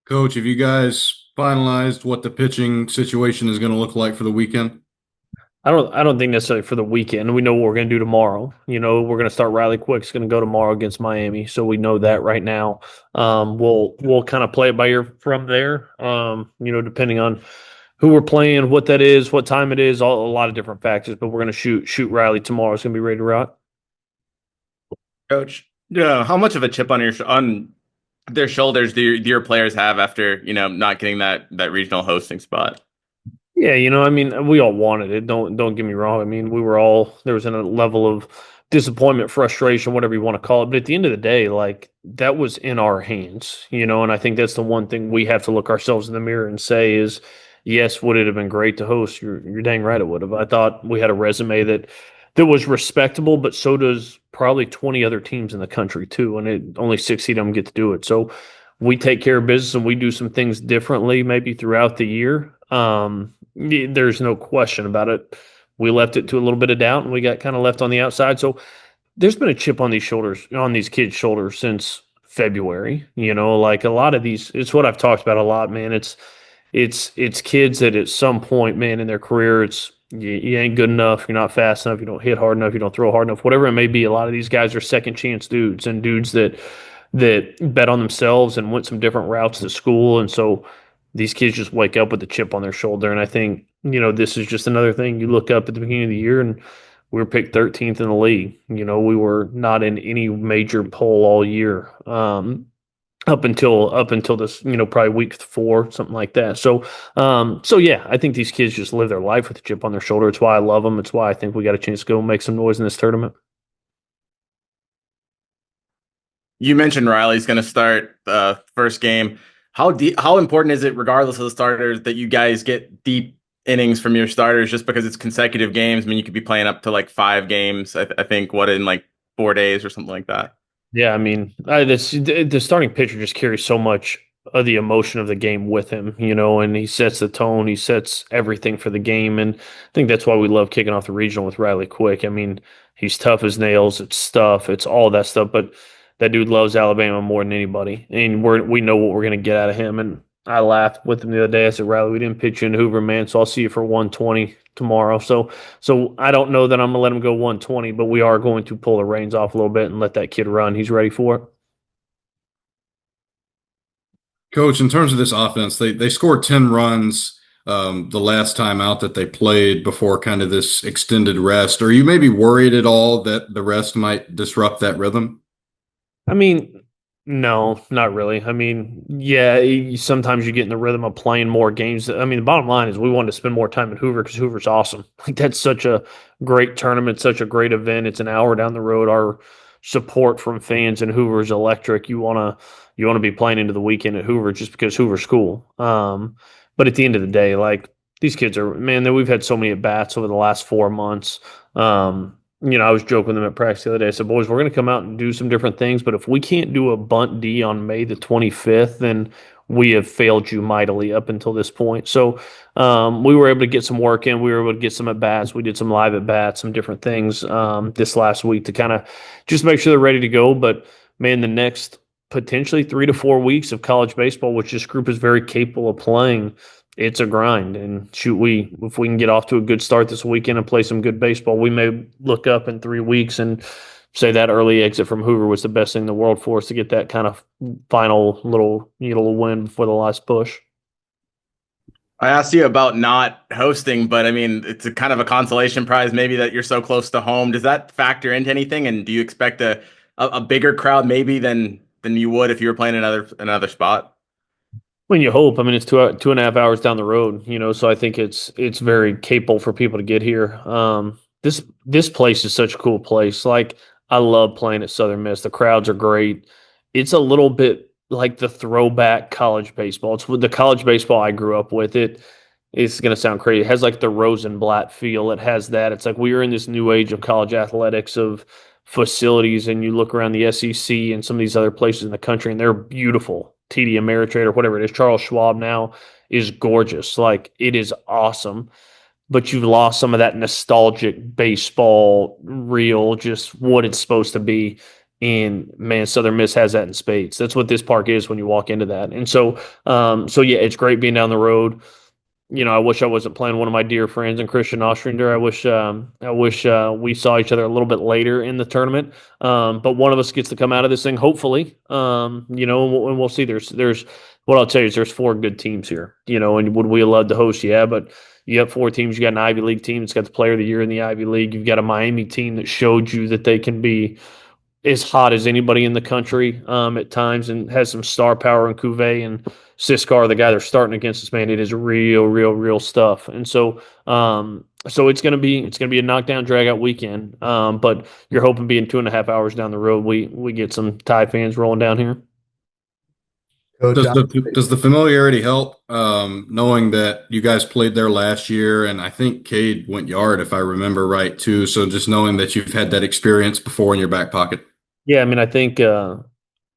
Coach, have you guys finalized what the pitching situation is going to look like for the weekend? I don't think necessarily for the weekend. We know what we're going to do tomorrow. We're going to start Riley Quick. It's going to go tomorrow against Miami, so we know that right now. We'll kind of play it by ear from there. Depending on who we're playing, what that is, what time it is, a lot of different factors. But we're going to shoot Riley tomorrow. It's going to be ready to rock. Coach, yeah, how much of a chip on on their shoulders do your players have after, not getting that regional hosting spot? Yeah, I mean, we all wanted it. Don't get me wrong. I mean, we were all there was a level of disappointment, frustration, whatever you want to call it. But at the end of the day, like that was in our hands, and I think that's the one thing we have to look ourselves in the mirror and say is, yes, would it have been great to host? You're dang right it would have. I thought we had a resume that was respectable, but so does probably 20 other teams in the country too, and it only 60 of them get to do it. So we take care of business and we do some things differently maybe throughout the year. There's no question about it. We left it to a little bit of doubt and we got kind of left on the outside. So there's been a chip on these shoulders, on these kids' shoulders since February. Like a lot of these, it's what I've talked about a lot, man. It's kids that at some point, man, in their career, you ain't good enough, you're not fast enough, you don't hit hard enough, you don't throw hard enough, whatever it may be. A lot of these guys are second chance dudes and dudes that bet on themselves and went some different routes to school. And so these kids just wake up with a chip on their shoulder. And I think, this is just another thing. You look up at the beginning of the year and we were picked 13th in the league. We were not in any major poll all year. Up until this, probably week 4, something like that. So yeah, I think these kids just live their life with a chip on their shoulder. It's why I love them. It's why I think we got a chance to go make some noise in this tournament. You mentioned Riley's going to start the first game. How important is it, regardless of the starters, that you guys get deep innings from your starters just because it's consecutive games? I mean, you could be playing up to like 5 games, I think, in like 4 days or something like that. Yeah, I mean, the starting pitcher just carries so much of the emotion of the game with him, and he sets the tone, he sets everything for the game, and I think that's why we love kicking off the regional with Riley Quick. I mean, he's tough as nails, it's stuff, it's all that stuff, but that dude loves Alabama more than anybody, and we know what we're gonna get out of him. And I laughed with him the other day. I said, Riley, we didn't pitch you in Hoover, man, so I'll see you for 120 tomorrow. So I don't know that I'm gonna let him go 120, but we are going to pull the reins off a little bit and let that kid run. He's ready for it. Coach, in terms of this offense, they scored 10 runs the last time out that they played before kind of this extended rest. Are you maybe worried at all that the rest might disrupt that rhythm? I mean, no, not really. I mean, yeah, sometimes you get in the rhythm of playing more games. I mean, the bottom line is we wanted to spend more time in Hoover because Hoover's awesome. Like that's such a great tournament, such a great event. It's an hour down the road. Our support from fans in Hoover is electric. You wanna be playing into the weekend at Hoover just because Hoover's cool. But at the end of the day, like these kids are man, we've had so many at bats over the last 4 months. I was joking with them at practice the other day. I said, boys, we're going to come out and do some different things, but if we can't do a bunt D on May the 25th, then we have failed you mightily up until this point. So we were able to get some work in. We were able to get some at bats. We did some live at bats, some different things this last week to kind of just make sure they're ready to go. But man, the next potentially 3 to 4 weeks of college baseball, which this group is very capable of playing, it's a grind. And shoot, if we can get off to a good start this weekend and play some good baseball, we may look up in 3 weeks and say that early exit from Hoover was the best thing in the world for us to get that kind of final little win before the last push. I asked you about not hosting, but I mean, it's a kind of a consolation prize, maybe, that you're so close to home. Does that factor into anything? And do you expect a bigger crowd maybe than you would if you were playing another spot? When you hope, I mean, it's 2.5 hours down the road, so I think it's very capable for people to get here. This place is such a cool place. Like I love playing at Southern Miss. The crowds are great. It's a little bit like the throwback college baseball. It's with the college baseball I grew up with. It's going to sound crazy. It has like the Rosenblatt feel. It has that. It's like we are in this new age of college athletics of facilities, and you look around the SEC and some of these other places in the country, and they're beautiful. TD Ameritrade or whatever it is, Charles Schwab now is gorgeous. Like it is awesome, but you've lost some of that nostalgic baseball, real, just what it's supposed to be And man, Southern Miss has that in spades. That's what this park is when you walk into that. And so yeah, it's great being down the road. I wish I wasn't playing one of my dear friends in Christian Ostrander. I wish we saw each other a little bit later in the tournament. But one of us gets to come out of this thing, hopefully. And we'll see. There's what I'll tell you is there's four good teams here. And would we have loved to host? Yeah, but you have four teams. You got an Ivy League team that's got the Player of the Year in the Ivy League. You've got a Miami team that showed you that they can be as hot as anybody in the country at times, and has some star power in Cuvée and Siskar, the guy they're starting against. This man, it is real stuff. And so it's gonna be a knockdown drag out weekend. But you're hoping being 2.5 hours down the road, we get some Thai fans rolling down here. Coach, Does the familiarity help? Knowing that you guys played there last year, and I think Cade went yard if I remember right too. So just knowing that you've had that experience before in your back pocket. Yeah, I mean, I think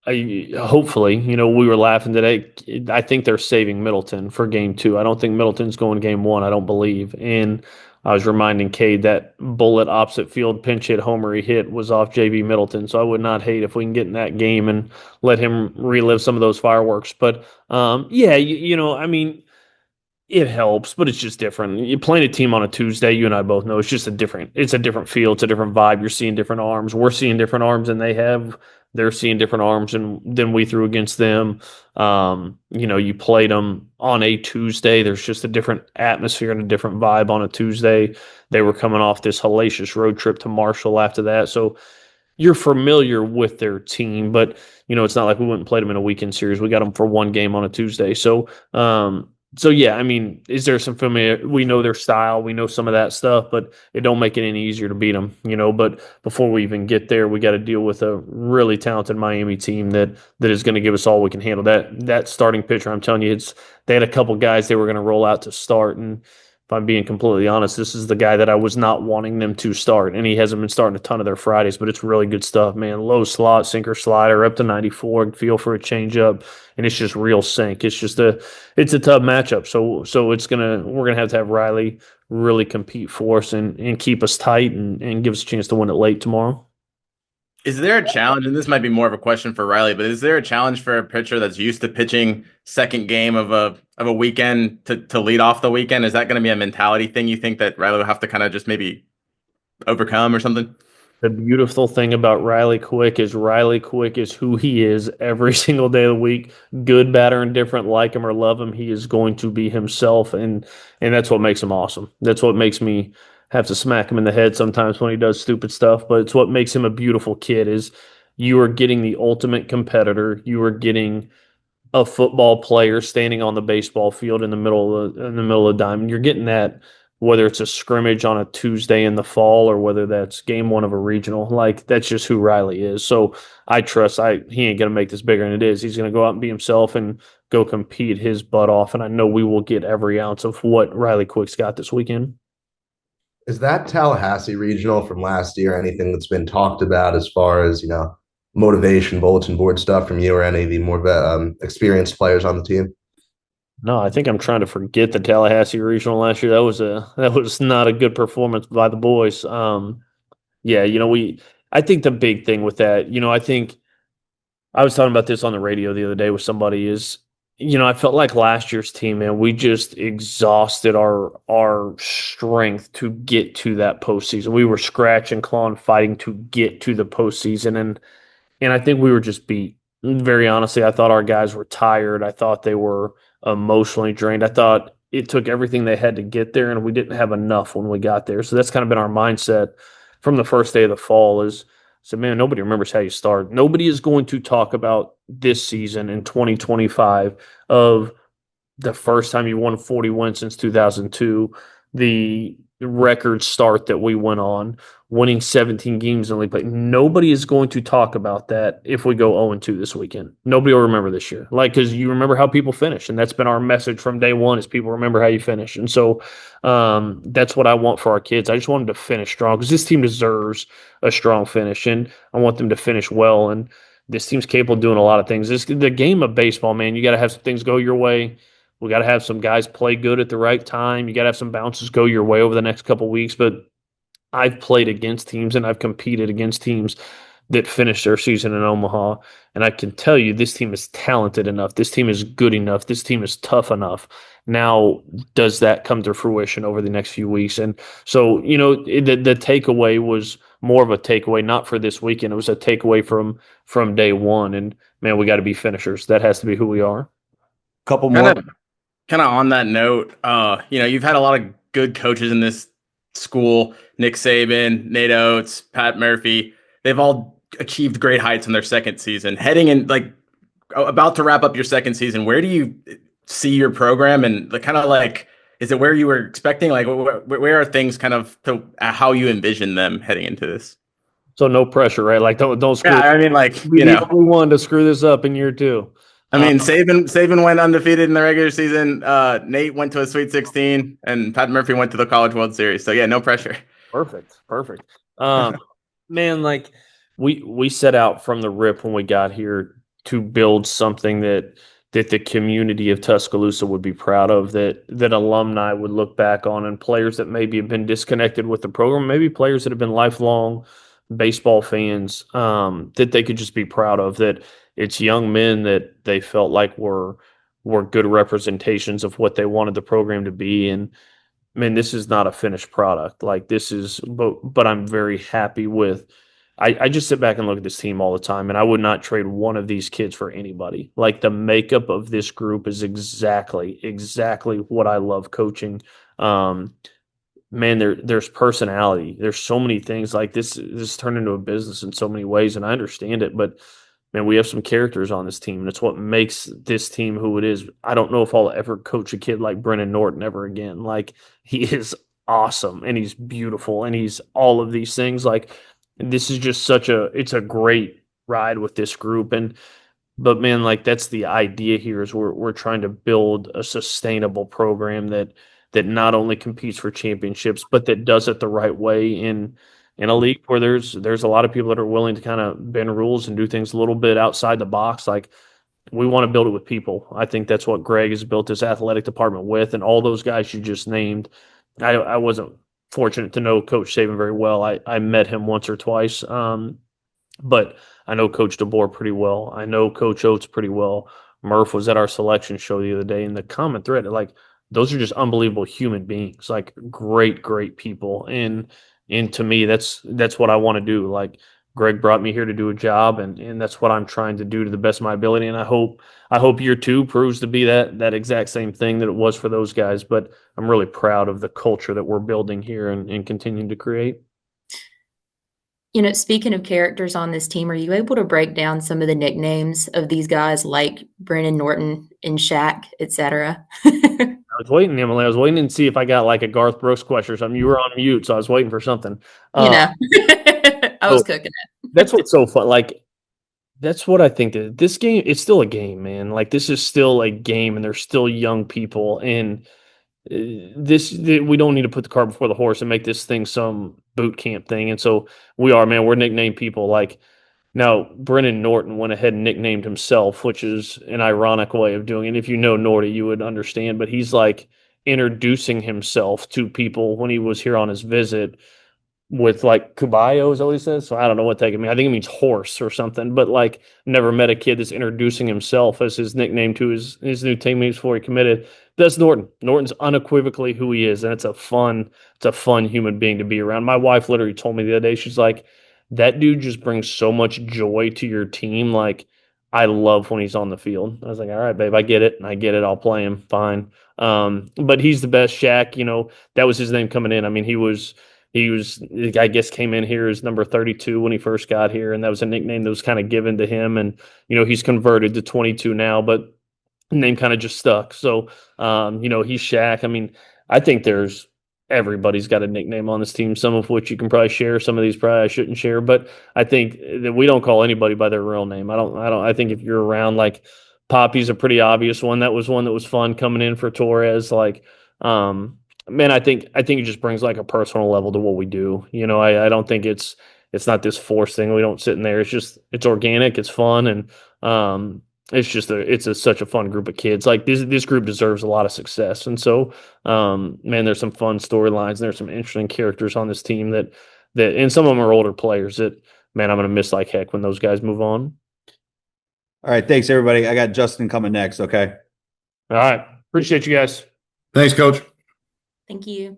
hopefully, we were laughing today. I think they're saving Middleton for game two. I don't think Middleton's going game one. I don't believe. And I was reminding Cade that bullet opposite field pinch hit homer he hit was off JV Middleton. So I would not hate if we can get in that game and let him relive some of those fireworks. But yeah, I mean, it helps, but it's just different. You're playing a team on a Tuesday, you and I both know it's a different feel, it's a different vibe. You're seeing different arms. We're seeing different arms than they have. They're seeing different arms than we threw against them. You played them on a Tuesday. There's just a different atmosphere and a different vibe on a Tuesday. They were coming off this hellacious road trip to Marshall after that. So you're familiar with their team, but it's not like we went and played them in a weekend series. We got them for one game on a Tuesday. So yeah, I mean, is there some familiar? We know their style, we know some of that stuff, but it don't make it any easier to beat them, But before we even get there, we got to deal with a really talented Miami team that is going to give us all we can handle. That starting pitcher, I'm telling you, they had a couple guys they were going to roll out to start, and if I'm being completely honest, this is the guy that I was not wanting them to start, and he hasn't been starting a ton of their Fridays, but it's really good stuff, man. Low slot, sinker, slider, up to 94, feel for a changeup, and it's just real sink. It's a tough matchup. So we're gonna have to have Riley really compete for us and keep us tight and give us a chance to win it late tomorrow. Is there a challenge, and this might be more of a question for Riley, but is there a challenge for a pitcher that's used to pitching second game of a weekend to lead off the weekend? Is that going to be a mentality thing you think that Riley will have to kind of just maybe overcome or something? The beautiful thing about Riley Quick is who he is every single day of the week. Good, bad, or indifferent, like him or love him, he is going to be himself, and that's what makes him awesome. That's what makes me have to smack him in the head sometimes when he does stupid stuff, but it's what makes him a beautiful kid. Is you are getting the ultimate competitor. You are getting a football player standing on the baseball field in the middle of the diamond. You're getting that whether it's a scrimmage on a Tuesday in the fall or whether that's game one of a regional. Like, that's just who Riley is. So I trust he ain't going to make this bigger than it is. He's going to go out and be himself and go compete his butt off. And I know we will get every ounce of what Riley Quick's got this weekend. is that Tallahassee regional from last year anything that's been talked about as far as, motivation, bulletin board stuff from you or any of the more experienced players on the team? No, I think I'm trying to forget the Tallahassee regional last year. That was not a good performance by the boys. Yeah, I think the big thing with that, I think I was talking about this on the radio the other day with somebody is, I felt like last year's team, man, we just exhausted our strength to get to that postseason. We were scratching, clawing, fighting to get to the postseason, and I think we were just beat. Very honestly, I thought our guys were tired. I thought they were emotionally drained. I thought it took everything they had to get there, and we didn't have enough when we got there. So that's kind of been our mindset from the first day of the fall is, so man, nobody remembers how you start. Nobody is going to talk about this season in 2025 of the first time you won 40 wins since 2002, the record start that we went on, winning 17 games in league play. Nobody is going to talk about that if we go 0-2 this weekend. Nobody will remember this year. Because you remember how people finish, and that's been our message from day one is people remember how you finish. And so that's what I want for our kids. I just want them to finish strong because this team deserves a strong finish, and I want them to finish well. And this team's capable of doing a lot of things. The game of baseball, man, you got to have some things go your way. We got to have some guys play good at the right time. You got to have some bounces go your way over the next couple of weeks. But I've played against teams and I've competed against teams that finished their season in Omaha. And I can tell you this team is talented enough. This team is good enough. This team is tough enough. Now, does that come to fruition over the next few weeks? And so, the takeaway was more of a takeaway, not for this weekend. It was a takeaway from day one. And man, we got to be finishers. That has to be who we are. Couple more. Kind of on that note, you've had a lot of good coaches in this school: Nick Saban, Nate Oates, Pat Murphy. They've all achieved great heights in their second season. Heading in, about to wrap up your second season, where do you see your program, and is it where you were expecting? Like, where are things kind of to how you envision them heading into this? So no pressure, right? Like don't screw. Yeah, I mean, we the only one to screw this up in year two. I mean, Saban went undefeated in the regular season. Nate went to a Sweet 16, and Pat Murphy went to the College World Series. So yeah, no pressure. Perfect. Man, like we set out from the rip when we got here to build something that the community of Tuscaloosa would be proud of, that alumni would look back on, and players that maybe have been disconnected with the program, maybe players that have been lifelong baseball fans, that they could just be proud of, that it's young men that they felt like were good representations of what they wanted the program to be. And man, this is not a finished product. Like this is, but I'm very happy with. I just sit back and look at this team all the time, and I would not trade one of these kids for anybody. Like the makeup of this group is exactly what I love coaching. Man, there's personality. There's so many things. Like this turned into a business in so many ways, and I understand it, but man, we have some characters on this team, and it's what makes this team who it is. I don't know if I'll ever coach a kid like Brennan Norton ever again. Like he is awesome, and he's beautiful, and he's all of these things. Like this is just it's a great ride with this group. But man, like that's the idea here, is we're trying to build a sustainable program that not only competes for championships, but that does it the right way in a league where there's a lot of people that are willing to kind of bend rules and do things a little bit outside the box. Like we want to build it with people. I think that's what Greg has built his athletic department with, and all those guys you just named. I wasn't fortunate to know Coach Saban very well. I met him once or twice, but I know Coach DeBoer pretty well. I know Coach Oates pretty well. Murph was at our selection show the other day, and the common thread, like those are just unbelievable human beings, like great people. And to me, that's what I want to do. Like Greg brought me here to do a job, and that's what I'm trying to do to the best of my ability. And I hope year two proves to be that exact same thing that it was for those guys. But I'm really proud of the culture that we're building here and continuing to create. Speaking of characters on this team, are you able to break down some of the nicknames of these guys like Brennan Norton and Shaq, etc.? I was waiting, Emily. I was waiting to see if I got like a Garth Brooks question or something. You were on mute, so I was waiting for something. I was cooking it. That's what's so fun. Like, that's what I think. That this game, it's still a game, man. Like, this is still a game, and there's still young people. And we don't need to put the cart before the horse and make this thing some boot camp thing. And so we're nicknamed people. Like, now, Brennan Norton went ahead and nicknamed himself, which is an ironic way of doing it. If you know Norty, you would understand. But he's like introducing himself to people when he was here on his visit with like Kubayo, is that what he says? So I don't know what that can mean. I think it means horse or something. But like, never met a kid that's introducing himself as his nickname to his new teammates before he committed. That's Norton. Norton's unequivocally who he is, and it's a fun human being to be around. My wife literally told me the other day, she's like, that dude just brings so much joy to your team. Like, I love when he's on the field. I was like, all right, babe, I get it. I'll play him fine. But he's the best. Shaq, that was his name coming in. I mean, he was, I guess, came in here as number 32 when he first got here. And that was a nickname that was kind of given to him. And, he's converted to 22 now, but the name kind of just stuck. So, he's Shaq. I mean, I think everybody's got a nickname on this team, some of which you can probably share. Some of these probably I shouldn't share, but I think that we don't call anybody by their real name. I think if you're around, like Poppy's a pretty obvious one. That was one that was fun coming in for Torres. Like, man, I think it just brings like a personal level to what we do. I don't think it's not this forced thing. We don't sit in there. It's organic. It's fun. And, it's such a fun group of kids. Like this group deserves a lot of success. And so, man, there's some fun storylines. There's some interesting characters on this team that, and some of them are older players that man, I'm going to miss like heck when those guys move on. All right. Thanks, everybody. I got Justin coming next. Okay. All right. Appreciate you guys. Thanks, Coach. Thank you.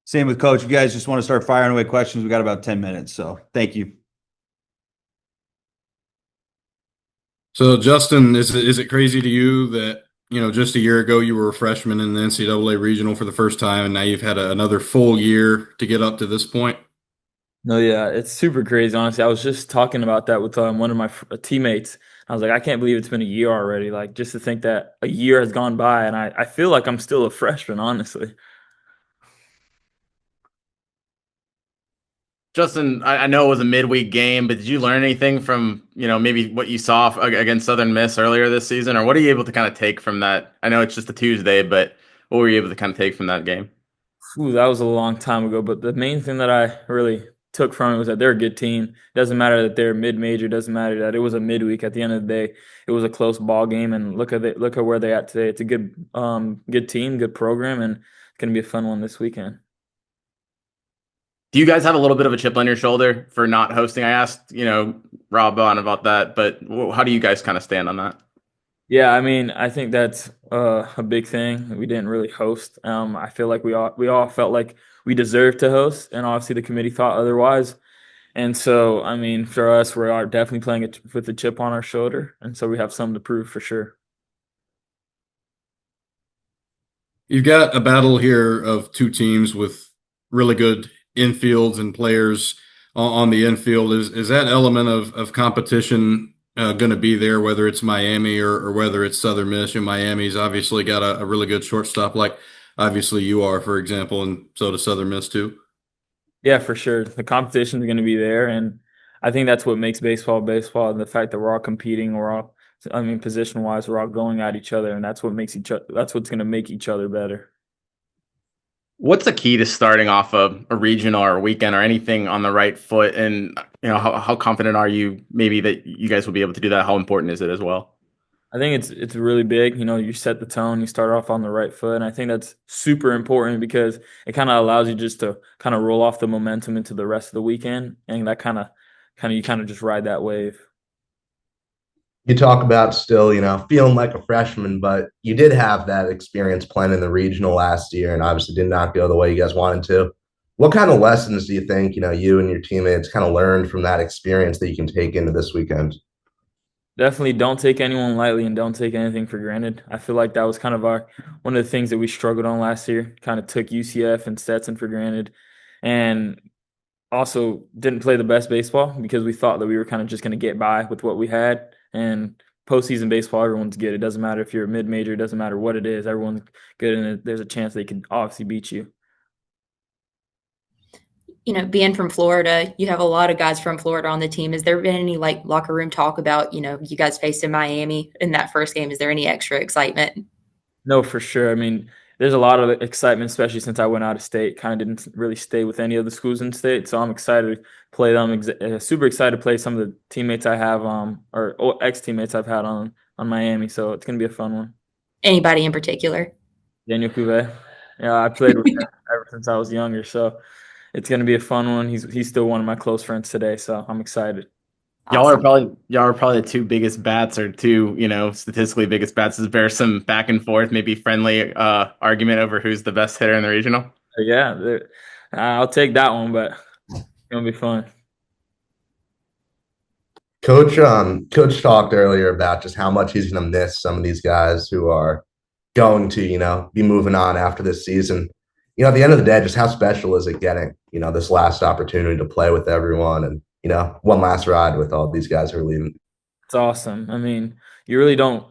Same with Coach. If you guys just want to start firing away questions, we got about 10 minutes. So thank you. So, Justin, is it crazy to you that, just a year ago you were a freshman in the NCAA regional for the first time, and now you've had another full year to get up to this point? No, yeah, it's super crazy. Honestly, I was just talking about that with one of my teammates. I was like, I can't believe it's been a year already. Like, just to think that a year has gone by, and I feel like I'm still a freshman, honestly. Justin, I know it was a midweek game, but did you learn anything from, maybe what you saw against Southern Miss earlier this season, or what are you able to kind of take from that? I know it's just a Tuesday, but what were you able to kind of take from that game? Ooh, that was a long time ago, but the main thing that I really took from it was that they're a good team. Doesn't matter that they're mid-major. Doesn't matter that it was a midweek. At the end of the day, it was a close ball game, and look at where they're at today. It's a good team, good program, and it's gonna be a fun one this weekend. Do you guys have a little bit of a chip on your shoulder for not hosting? I asked, Rob Vaughn about that, but how do you guys kind of stand on that? Yeah, I mean, I think that's a big thing. We didn't really host. I feel like we all felt like we deserved to host, and obviously the committee thought otherwise. And so, I mean, for us, we are definitely playing it with a chip on our shoulder, and so we have something to prove for sure. You've got a battle here of two teams with really good infields and players on the infield. Is that element of competition going to be there, whether it's Miami or whether it's Southern Miss? And Miami's obviously got a really good shortstop, like obviously you are, for example, and so does Southern Miss too. Yeah, for sure. The competition is going to be there, and I think that's what makes baseball baseball. The fact that we're all competing, I mean, position wise, we're all going at each other, and that's what makes that's what's going to make each other better. What's the key to starting off a regional or a weekend or anything on the right foot? And how confident are you maybe that you guys will be able to do that? How important is it as well? I think it's really big. You set the tone, you start off on the right foot, and I think that's super important because it kind of allows you just to kind of roll off the momentum into the rest of the weekend, and that you just ride that wave. You talk about still, feeling like a freshman, but you did have that experience playing in the regional last year and obviously did not go the way you guys wanted to. What kind of lessons do you think, you and your teammates kind of learned from that experience that you can take into this weekend? Definitely don't take anyone lightly and don't take anything for granted. I feel like that was kind of one of the things that we struggled on last year, kind of took UCF and Stetson for granted. And also didn't play the best baseball because we thought that we were kind of just going to get by with what we had. And postseason baseball, everyone's good. It doesn't matter if you're a mid-major. It doesn't matter what it is. Everyone's good, and there's a chance they can obviously beat you. Being from Florida, you have a lot of guys from Florida on the team. Has there been any locker room talk about, you guys faced in Miami in that first game? Is there any extra excitement? No, for sure. I mean, there's a lot of excitement, especially since I went out of state. Kind of didn't really stay with any of the schools in state, so I'm excited to play them. Super excited to play some of the teammates I have, or ex-teammates I've had on Miami. So it's gonna be a fun one. Anybody in particular? Daniel Cuvée. Yeah, I played with him ever since I was younger, so it's gonna be a fun one. He's still one of my close friends today, so I'm excited. Awesome. Y'all are probably the two biggest bats or two, statistically biggest bats. Is there some back and forth, maybe friendly argument over who's the best hitter in the regional? Yeah, I'll take that one, but it's gonna be fun. Coach talked earlier about just how much he's going to miss some of these guys who are going to, be moving on after this season. At the end of the day, just how special is it getting, this last opportunity to play with everyone and, one last ride with all these guys who are leaving? It's awesome. I mean, you don't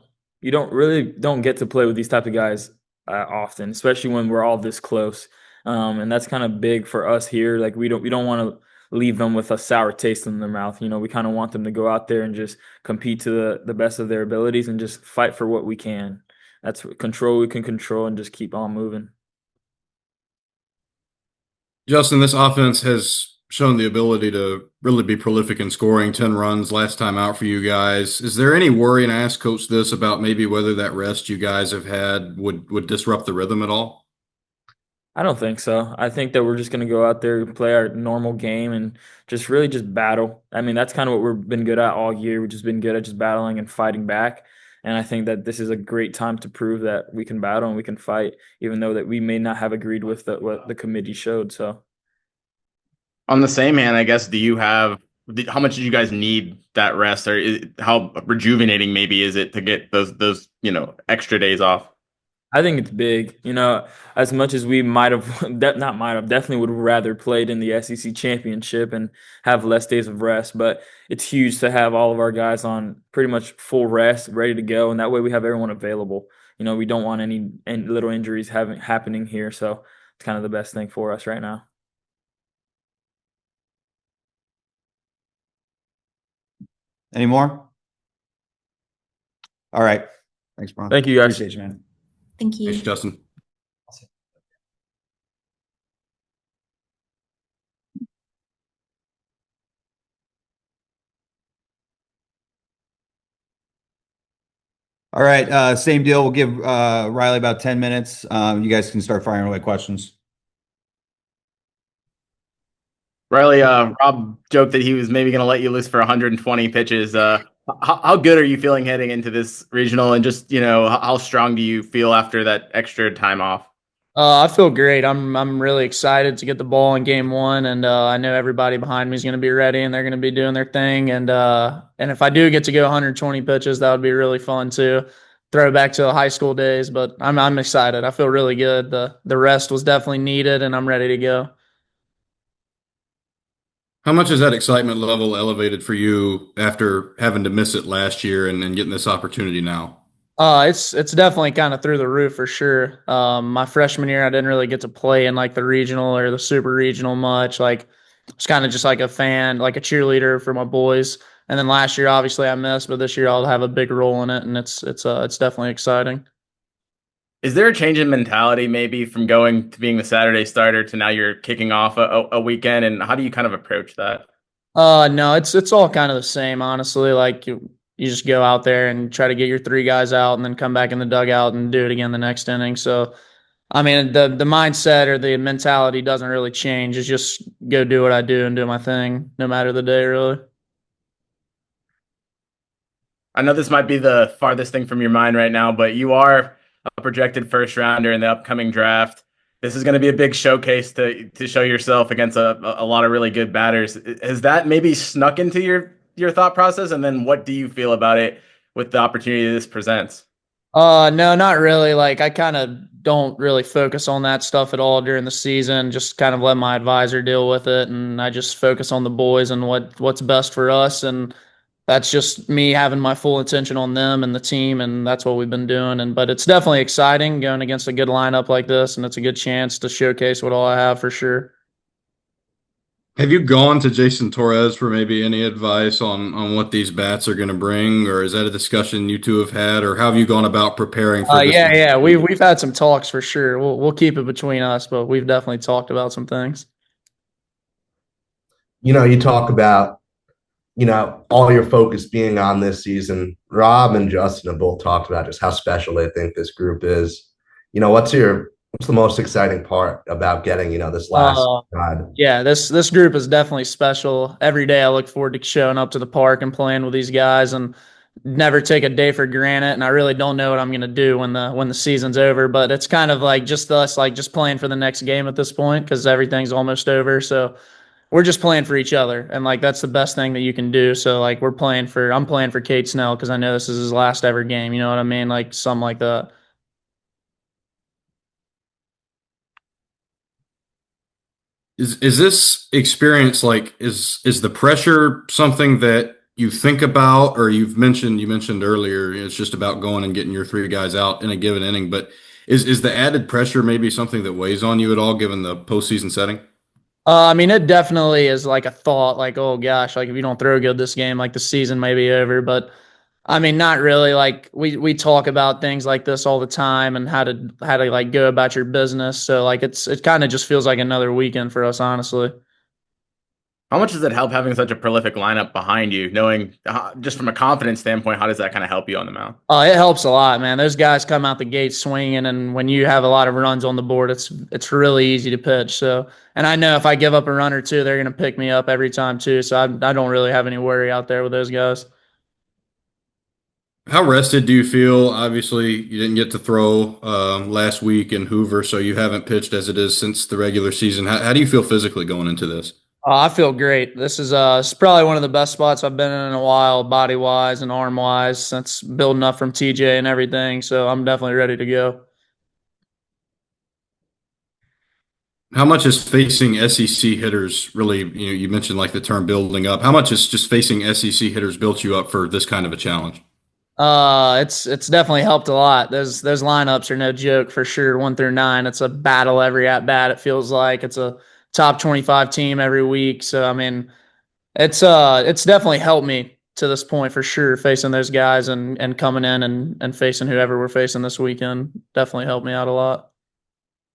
get to play with these type of guys often, especially when we're all this close. And that's kind of big for us here. Like we don't want to leave them with a sour taste in their mouth. We kind of want them to go out there and just compete to the best of their abilities and just fight for what we can. That's control we can control and just keep on moving. Justin, this offense has shown the ability to really be prolific in scoring 10 runs last time out for you guys. Is there any worry, and I asked Coach this, about maybe whether that rest you guys have had would disrupt the rhythm at all? I don't think so. I think that we're just going to go out there and play our normal game and just really just battle. I mean, that's kind of what we've been good at all year. We've just been good at just battling and fighting back. And I think that this is a great time to prove that we can battle and we can fight, even though that we may not have agreed with what the committee showed. So On the same hand, I guess, how much did you guys need that rest, or how rejuvenating maybe is it to get those extra days off? I think it's big. As much as we might have, not might have, definitely would have rather played in the SEC championship and have less days of rest. But it's huge to have all of our guys on pretty much full rest, ready to go, and that way we have everyone available. We don't want any little injuries happening here, so it's kind of the best thing for us right now. Any more? All right. Thanks, Brian. Thank you, guys. Appreciate you, man. Thank you. Thanks, Justin. All right. Same deal. We'll give Riley about 10 minutes. You guys can start firing away questions. Riley, Rob joked that he was maybe going to let you loose for 120 pitches. How good are you feeling heading into this regional, and just how strong do you feel after that extra time off? I feel great. I'm really excited to get the ball in game one, and I know everybody behind me is going to be ready, and they're going to be doing their thing. And if I do get to go 120 pitches, that would be really fun too. Throw back to the high school days, but I'm excited. I feel really good. The rest was definitely needed, and I'm ready to go. How much is that excitement level elevated for you after having to miss it last year and getting this opportunity now? It's definitely kind of through the roof for sure. My freshman year, I didn't really get to play in like the regional or the super regional much. Like, it's kind of just like a fan, like a cheerleader for my boys. And then last year, obviously, I missed, but this year I'll have a big role in it, and it's definitely exciting. Is there a change in mentality maybe from going to being the Saturday starter to now you're kicking off a weekend, and how do you kind of approach that? No, it's all kind of the same, honestly. Like you just go out there and try to get your three guys out, and then come back in the dugout and do it again the next inning. So, I mean, the mindset or the mentality doesn't really change. It's just go do what I do and do my thing, no matter the day, really. I know this might be the farthest thing from your mind right now, but you are a projected first rounder in the upcoming draft. This is going to be a big showcase to show yourself against a lot of really good batters. Has that maybe snuck into your thought process? And then what do you feel about it with the opportunity this presents? No, not really. Like, I kind of don't really focus on that stuff at all during the season. Just kind of let my advisor deal with it, and I just focus on the boys and what's best for us. And that's just me having my full attention on them and the team, and that's what we've been doing. But it's definitely exciting going against a good lineup like this, and it's a good chance to showcase what all I have for sure. Have you gone to Jason Torres for maybe any advice on what these bats are going to bring, or is that a discussion you two have had, or how have you gone about preparing for this? Yeah. We've had some talks for sure. We'll keep it between us, but we've definitely talked about some things. You talk about, all your focus being on this season. Rob and Justin have both talked about just how special they think this group is. What's the most exciting part about getting, this last ride? Yeah, this group is definitely special. Every day I look forward to showing up to the park and playing with these guys, and never take a day for granted. And I really don't know what I'm gonna do when the season's over. But it's kind of like just us, like just playing for the next game at this point, because everything's almost over. So we're just playing for each other, and like that's the best thing that you can do. So like I'm playing for Kate Snell because I know this is his last ever game. You know what I mean? Like something like that. Is this experience like is the pressure something that you think about, or you mentioned earlier it's just about going and getting your three guys out in a given inning, but is the added pressure maybe something that weighs on you at all given the postseason setting? I mean, it definitely is like a thought, like, oh gosh, like if you don't throw good this game, like the season may be over. But I mean, not really. Like we talk about things like this all the time and how to like go about your business. So like it kind of just feels like another weekend for us, honestly. How much does it help having such a prolific lineup behind you, knowing just from a confidence standpoint, how does that kind of help you on the mound? It helps a lot, man. Those guys come out the gate swinging, and when you have a lot of runs on the board, it's really easy to pitch. So, and I know if I give up a run or two, they're going to pick me up every time too. So I don't really have any worry out there with those guys. How rested do you feel? Obviously, you didn't get to throw last week in Hoover, so you haven't pitched as it is since the regular season. How do you feel physically going into this? I feel great. This is probably one of the best spots I've been in a while, body wise and arm wise, since building up from TJ and everything. So I'm definitely ready to go. How much is facing SEC hitters really, you mentioned like the term building up. How much is just facing SEC hitters built you up for this kind of a challenge? It's definitely helped a lot. Those lineups are no joke for sure. 1 through 9, it's a battle every at bat. It feels like it's a top 25 team every week. So I mean, it's definitely helped me to this point for sure. Facing those guys and coming in and facing whoever we're facing this weekend definitely helped me out a lot.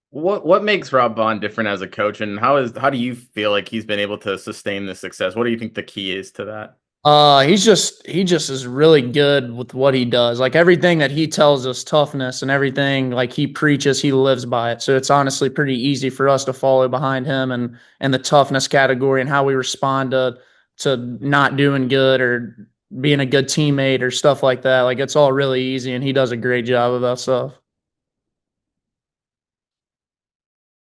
What makes Rob Vaughn different as a coach, and how do you feel like he's been able to sustain this success? What do you think the key is to that? He just is really good with what he does. Like everything that he tells us, toughness and everything, like he preaches, he lives by it. So it's honestly pretty easy for us to follow behind him and the toughness category and how we respond to not doing good or being a good teammate or stuff like that. Like it's all really easy and he does a great job of that stuff.